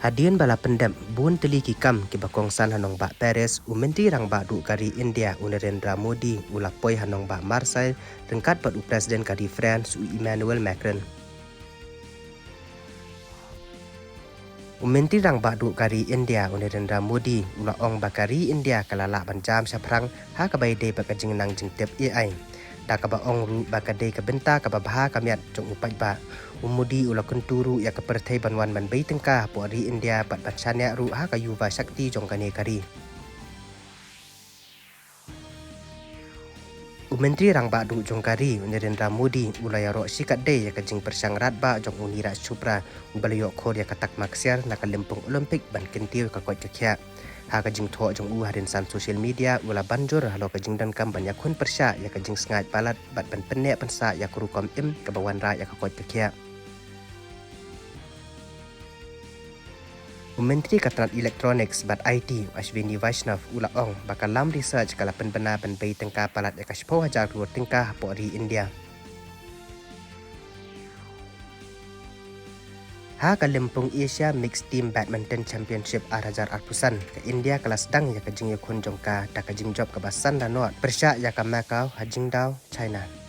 Hadian bala pendam bun teli kikam ke bakongsan hanong ba Paris umenti rang ba du kari India Narendra Modi ulapoi hanong ba Marseille rengkat pat u presiden kari France Emmanuel Macron. Umenti rang ba du kari India Narendra Modi ulaong ba kari India kalala banjam syaprang ha kabai de bakajing nang jingtep AI. Da ka ba ong ru ba ka de ka benta ka ba baha kamiat jong upai ba umudi ula kunturu ya ka perthai banwan man bei tengka po ri India bat bancanya ru ha ka yuva shakti jong kane kari Menteri rang ba du jong kari Narendra Modi ulaya ro sikat de ya ka jing persang rat ba jong unira supra ubalayo khor ya ka tak maksiar na ka lempung olimpik ban kentiu ka kwat kya ha ka jing tho jong u harin san social media ula banjur halo ka jing dan kam banyak kun persya ya ka jing sngat balat bat ban penne pansa ya kru kom im ka bawan ra ya ka kwat kya Menteri Katrat Electronics bat IT Ashwini Vaishnav ula ong bakal lam research kala penbena penbei tengka palat ya ka 10,000 crore tengka po ri India ha ka lempung Asia Mixed Team Badminton Championship 2008 ke India kelas dang ya ka jing yakun jongka ta ka jing job ka basan da not persya ya ka Macau ha jing dau China